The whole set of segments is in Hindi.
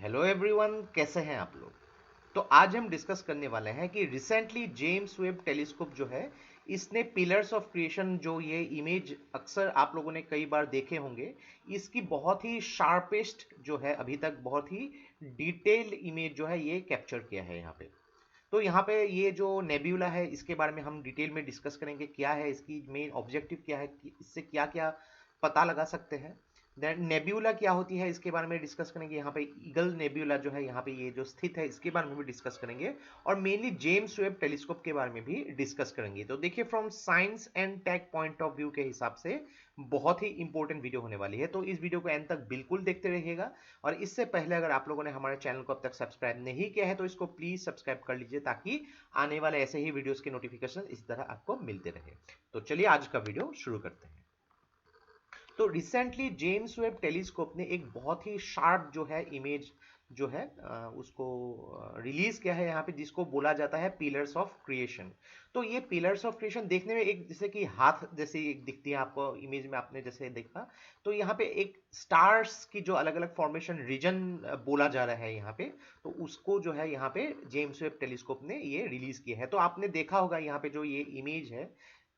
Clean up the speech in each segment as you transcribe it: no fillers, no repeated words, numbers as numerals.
हेलो एवरीवन, कैसे हैं आप लोग। तो आज हम डिस्कस करने वाले हैं कि रिसेंटली जेम्स वेब टेलीस्कोप जो है इसने पिलर्स ऑफ क्रिएशन, जो ये इमेज अक्सर आप लोगों ने कई बार देखे होंगे, इसकी बहुत ही शार्पेस्ट जो है अभी तक बहुत ही डिटेल्ड इमेज जो है ये कैप्चर किया है यहाँ पे। तो यहाँ पे ये जो नेब्यूला है इसके बारे में हम डिटेल में डिस्कस करेंगे, क्या है इसकी मेन ऑब्जेक्टिव, क्या है कि इससे क्या क्या पता लगा सकते हैं। देन नेब्यूला क्या होती है इसके बारे में डिस्कस करेंगे। यहाँ पे ईगल नेब्यूला जो है यहाँ पे ये जो स्थित है इसके बारे में भी डिस्कस करेंगे, और मेनली जेम्स वेब टेलीस्कोप के बारे में भी डिस्कस करेंगे। तो देखिए, from science and tech point of view के हिसाब से बहुत ही इंपॉर्टेंट वीडियो होने वाली है, तो इस वीडियो को एंड तक बिल्कुल देखते रहिएगा। और इससे पहले अगर आप लोगों ने हमारे चैनल को अब तक सब्सक्राइब नहीं किया है तो इसको प्लीज सब्सक्राइब कर लीजिए, ताकि आने वाले ऐसे ही वीडियोस के नोटिफिकेशन इस तरह आपको मिलते रहे। तो चलिए आज का वीडियो शुरू करते हैं। तो रिसेंटली जेम्स वेब टेलीस्कोप ने एक बहुत ही शार्प जो है इमेज जो है उसको रिलीज किया है यहाँ पे, जिसको बोला जाता है पिलर्स ऑफ क्रिएशन। तो ये पिलर्स ऑफ क्रिएशन देखने में एक जैसे कि हाथ जैसी एक दिखती है आपको इमेज में, आपने जैसे देखा। तो यहाँ पे एक स्टार्स की जो अलग अलग फॉर्मेशन रीजन बोला जा रहा है यहाँ पे, तो उसको जो है यहाँ पे जेम्स वेब टेलीस्कोप ने ये रिलीज किया है। तो आपने देखा होगा यहाँ पे जो ये इमेज है,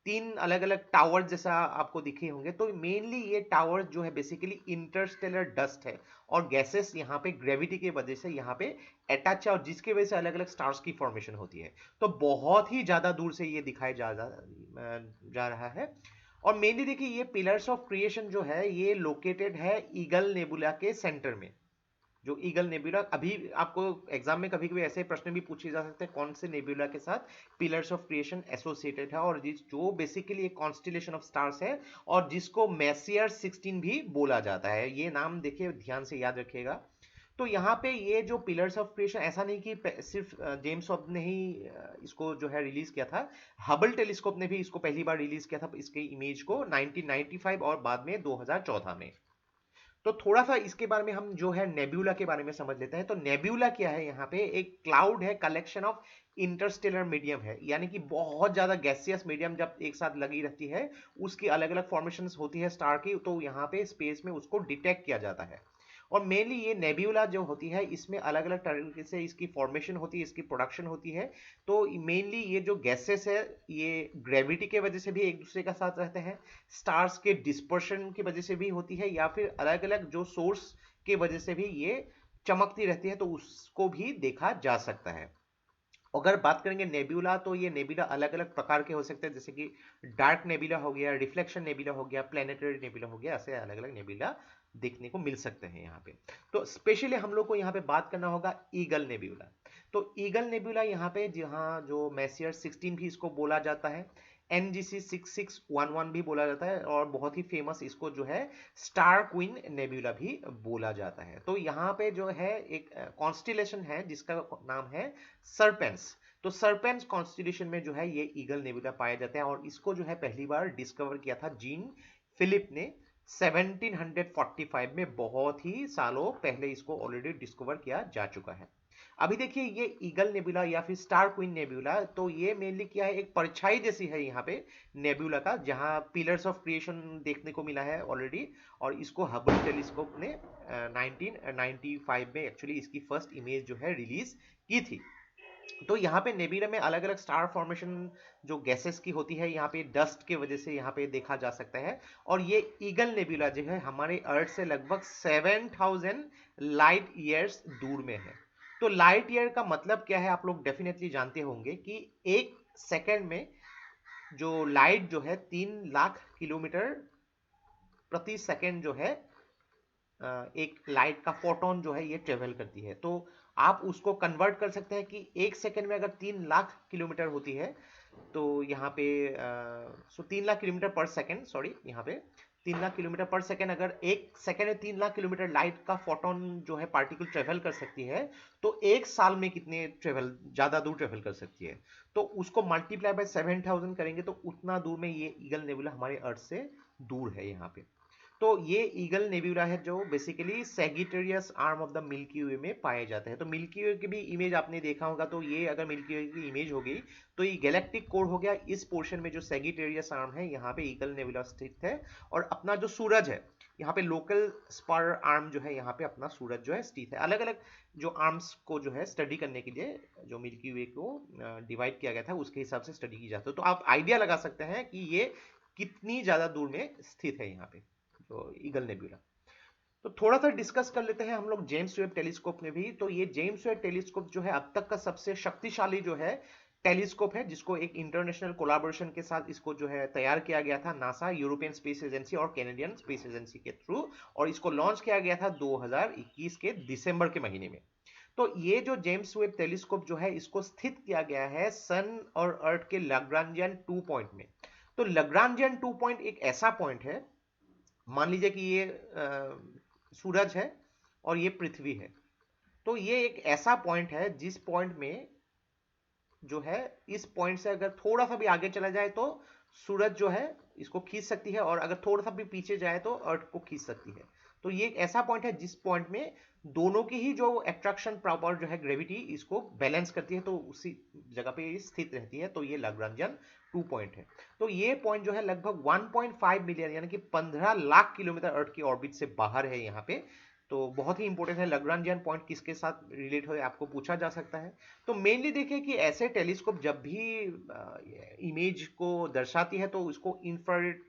तीन अलग अलग टावर जैसा आपको दिखे होंगे। तो मेनली ये टावर जो है बेसिकली इंटरस्टेलर डस्ट है, और गैसेस यहाँ पे ग्रेविटी की वजह से यहाँ पे अटैच है, और जिसकी वजह से अलग अलग स्टार्स की फॉर्मेशन होती है। तो बहुत ही ज्यादा दूर से ये दिखाई जा रहा है। और मेनली देखिए, ये पिलर्स ऑफ क्रिएशन जो है ये लोकेटेड है ईगल नेबुला के सेंटर में। जो ईगल नेब्यूला, अभी आपको एग्जाम में कभी कभी ऐसे प्रश्न भी पूछे जा सकते हैं कौन से नेब्यूला के साथ पिलर्स ऑफ क्रिएशन एसोसिएटेड है, और जिस जो बेसिकली एक कॉन्स्टिलेशन ऑफ स्टार्स है, और जिसको मैसियर 16 भी बोला जाता है। ये नाम देखिए, ध्यान से याद रखिएगा। तो यहाँ पे ये जो पिलर्स ऑफ क्रिएशन, ऐसा नहीं कि सिर्फ जेम्स वेब ने ही इसको जो है रिलीज किया था। हबल टेलीस्कोप ने भी इसको पहली बार रिलीज किया था, इसके इमेज को 1995 और बाद में 2014 में। तो थोड़ा सा इसके बारे में हम जो है नेब्यूला के बारे में समझ लेते हैं। तो नेब्यूला क्या है, यहाँ पे एक क्लाउड है, कलेक्शन ऑफ इंटरस्टेलर मीडियम है, यानी कि बहुत ज्यादा गैसियस मीडियम जब एक साथ लगी रहती है, उसकी अलग अलग फॉर्मेशंस होती है स्टार की, तो यहाँ पे स्पेस में उसको डिटेक्ट किया जाता है। और मेनली ये नेब्यूला जो होती है इसमें अलग अलग तरीके से इसकी फॉर्मेशन होती है, इसकी प्रोडक्शन होती है। तो मेनली ये जो गैसेस है ये ग्रेविटी के वजह से भी एक दूसरे का साथ रहते हैं, स्टार्स के डिस्पर्शन की वजह से भी होती है, या फिर अलग अलग जो सोर्स के वजह से भी ये चमकती रहती है, तो उसको भी देखा जा सकता है। अगर बात करेंगे नेब्यूला, तो ये नेब्यूला अलग अलग प्रकार के हो सकते हैं, जैसे कि डार्क नेब्यूला हो गया, रिफ्लेक्शन नेब्यूला हो गया, प्लेनेटरी नेब्यूला हो गया, ऐसे अलग अलग नेब्यूला देखने को मिल सकते हैं यहाँ पे। तो स्पेशली हम लोग को यहाँ पे बात करना होगा ईगल नेब्यूला। तो ईगल नेब्यूला यहाँ पे जहाँ जो मैसियर 16 भी इसको बोला जाता है, NGC 6611 भी बोला जाता है, और बहुत ही फेमस इसको जो है स्टार क्वीन नेब्यूला भी बोला जाता है। तो यहाँ पे जो है एक कॉन्स्टिलेशन है जिसका नाम है सर्पेंस। तो सर्पेंस कॉन्स्टिलेशन में जो है ये ईगल नेबुला पाया जाता है, और इसको जो है पहली बार डिस्कवर किया था जीन फिलिप ने 1745 में। बहुत ही सालों पहले इसको ऑलरेडी डिस्कवर किया जा चुका है। अभी देखिए, ये ईगल नेबुला या फिर स्टार क्वीन नेबुला, तो ये मेनली क्या है, एक परछाई जैसी है यहाँ पे नेबुला का, जहाँ पिलर्स ऑफ क्रिएशन देखने को मिला है ऑलरेडी। और इसको हबल टेलीस्कोप ने 1995 में एक्चुअली इसकी फर्स्ट इमेज जो है रिलीज की थी। तो यहाँ पे नेबुला में अलग अलग स्टार फॉर्मेशन जो गैसेस की होती है, यहाँ पे डस्ट के वजह से यहाँ पे देखा जा सकता है। और ये ईगल नेबुला जो है हमारे अर्थ से लगभग 7000 लाइट ईयर्स दूर में है। तो लाइट ईयर का मतलब क्या है, आप लोग डेफिनेटली जानते होंगे कि एक सेकंड में जो लाइट जो है 3 लाख किलोमीटर प्रति सेकंड जो है एक लाइट का फोटोन जो है ये ट्रेवल करती है। तो आप उसको कन्वर्ट कर सकते हैं कि एक सेकंड में अगर 3 लाख किलोमीटर होती है, तो यहाँ पे 3 लाख किलोमीटर पर सेकंड, सॉरी, यहाँ पे 3 लाख किलोमीटर पर सेकंड, अगर एक सेकंड में 3 लाख किलोमीटर लाइट का फोटोन जो है पार्टिकल ट्रेवल कर सकती है, तो एक साल में कितने ट्रेवल ज्यादा दूर ट्रेवल कर सकती है। तो उसको मल्टीप्लाई बाय 7000 करेंगे तो उतना दूर में ये ईगल नेबुला हमारे अर्थ से दूर है यहाँ पे। तो ये ईगल नेब्यूला है जो basically Sagittarius arm of the Milky Way में पाए जाते हैं। तो मिल्की वे की भी इमेज आपने देखा होगा, तो ये अगर मिल्की वे की इमेज हो गई तो ये गैलेक्टिक कोड हो गया। इस पोर्शन में जो सैगिटेरियस आर्म है यहाँ पे ईगल नेब्यूला स्थित है, और अपना जो सूरज है यहाँ पे लोकल स्पर आर्म जो है यहाँ पे अपना सूरज जो है स्थित है। अलग अलग जो आर्म्स को जो है स्टडी करने के लिए जो मिल्की वे को डिवाइड किया गया था उसके हिसाब से स्टडी की जाती है। तो आप आइडिया लगा सकते हैं कि ये कितनी ज्यादा दूर में स्थित है यहाँ पे जो ईगल नेब्यूला। तो थोड़ा सा डिस्कस कर लेते हैं हम लोग जेम्स वेब टेलीस्कोप में भी। तो ये जेम्स वेब टेलीस्कोप जो है अब तक का सबसे शक्तिशाली जो है टेलीस्कोप है, जिसको एक इंटरनेशनल कोलैबोरेशन के साथ इसको जो है तैयार किया गया था नासा, यूरोपियन स्पेस एजेंसी और कैनेडियन स्पेस एजेंसी के थ्रू, और इसको लॉन्च किया गया था 2021 के दिसंबर के महीने में। तो ये जो जेम्स वेब टेलीस्कोप जो है इसको स्थित किया गया है सन और अर्थ के लैग्रांजियन 2 पॉइंट में। तो लैग्रांजियन 2 पॉइंट एक ऐसा पॉइंट है, मान लीजिए कि ये सूरज है और ये पृथ्वी है। तो ये एक ऐसा पॉइंट है जिस पॉइंट में जो है इस पॉइंट से अगर थोड़ा सा भी आगे चला जाए तो सूरज जो है इसको खींच सकती है, और अगर थोड़ा सा भी पीछे जाए तो अर्थ को खींच सकती है। तो ये एक ऐसा पॉइंट है जिस पॉइंट में दोनों की ही जो अट्रैक्शन पावर जो है ग्रेविटी इसको बैलेंस करती है, तो उसी जगह पे ये स्थित रहती है। तो ये लैग्रांजियन 2 पॉइंट है। तो ये पॉइंट जो है लगभग 1.5 मिलियन यानी कि 15 लाख किलोमीटर अर्थ की ऑर्बिट से बाहर है यहाँ पे। तो बहुत ही इंपॉर्टेंट है। लैग्रांजियन पॉइंट किसके साथ रिलेट हो आपको पूछा जा सकता है। तो मेनली देखिए कि ऐसे टेलीस्कोप जब भी इमेज को दर्शाती है तो उसको इंफ्रारेड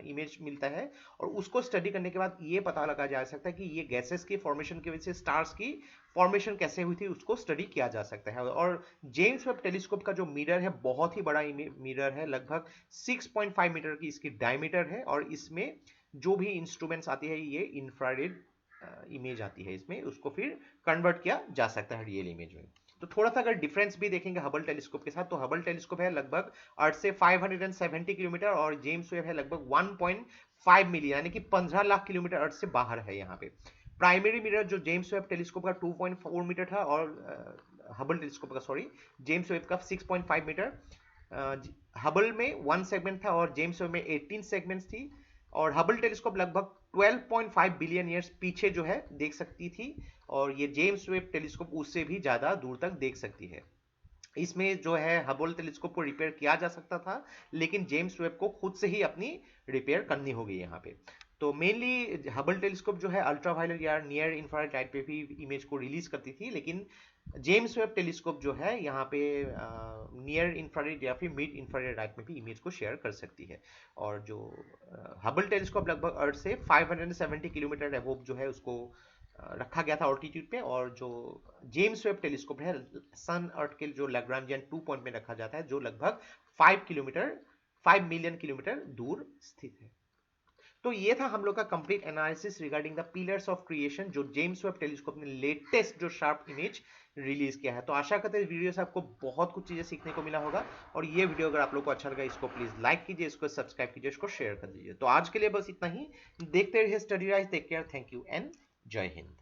इमेज मिलता है, और उसको स्टडी करने के बाद ये पता लगा जा सकता है कि ये गैसेस की फॉर्मेशन की वजह से स्टार्स की फॉर्मेशन कैसे हुई थी, उसको स्टडी किया जा सकता है। और जेम्स वेब टेलीस्कोप का जो मिरर है बहुत ही बड़ा मिरर है, लगभग 6.5 मीटर की इसकी डायमीटर है, और इसमें जो भी इंस्ट्रूमेंट्स आती है ये इंफ्रारेड इमेज आती है, इसमें उसको फिर कन्वर्ट किया जा सकता है रियल इमेज में। तो थोड़ा सा अगर डिफरेंस भी देखेंगे हबल टेलीस्कोप के साथ, तो हबल टेलीस्कोप है लगभग अर्थ से 570 किलोमीटर और जेम्स वेब है लगभग 1.5 मिलियन यानी कि 15 लाख किलोमीटर अर्थ से बाहर है यहाँ पे। प्राइमरी मिरर जो जेम्स वेब टेलीस्कोप का 2.4 मीटर था, और हबल टेलीस्कोप का सॉरी जेम्स वेब का 6.5 मीटर। हबल में 1 सेगमेंट था और जेम्स वेब में 18 सेगमेंट्स थी, और हबल टेलीस्कोप लगभग 12.5 बिलियन ईयर्स पीछे जो है देख सकती थी, और ये जेम्स वेब टेलीस्कोप उससे भी ज्यादा दूर तक देख सकती है। इसमें जो है हबल टेलीस्कोप को रिपेयर किया जा सकता था, लेकिन जेम्स वेब को खुद से ही अपनी रिपेयर करनी होगी यहाँ पे। तो मेनली हबल टेलीस्कोप जो है अल्ट्रावायलेट या नियर इंफ्रारेड लाइट पे भी इमेज को रिलीज करती थी, लेकिन जेम्स वेब टेलीस्कोप जो है यहाँ पे नियर इंफ्रारेड या फिर मिड इंफ्रारेड लाइट में भी इमेज को शेयर कर सकती है। और जो हबल टेलीस्कोप लगभग अर्थ से 570 किलोमीटर अबोव जो है उसको रखा गया था ऑल्टीट्यूड पे, और जो जेम्स वेब टेलीस्कोप है सन अर्थ के जो लैग्रांजियन 2 पॉइंट में रखा जाता है, जो लगभग 5 मिलियन किलोमीटर दूर स्थित है। तो ये था हम लोग का complete analysis regarding the pillars of creation, जो जेम्स वेब टेलीस्कोप ने लेटेस्ट जो शार्प इमेज रिलीज किया है। तो आशा करते हैं वीडियो से आपको बहुत कुछ चीजें सीखने को मिला होगा, और ये वीडियो अगर आप लोग को अच्छा लगा इसको प्लीज लाइक कीजिए, इसको सब्सक्राइब कीजिए, इसको शेयर कर दीजिए। तो आज के लिए बस इतना ही। देखते रहिए Study Rise. Take care, thank you and जय हिंद।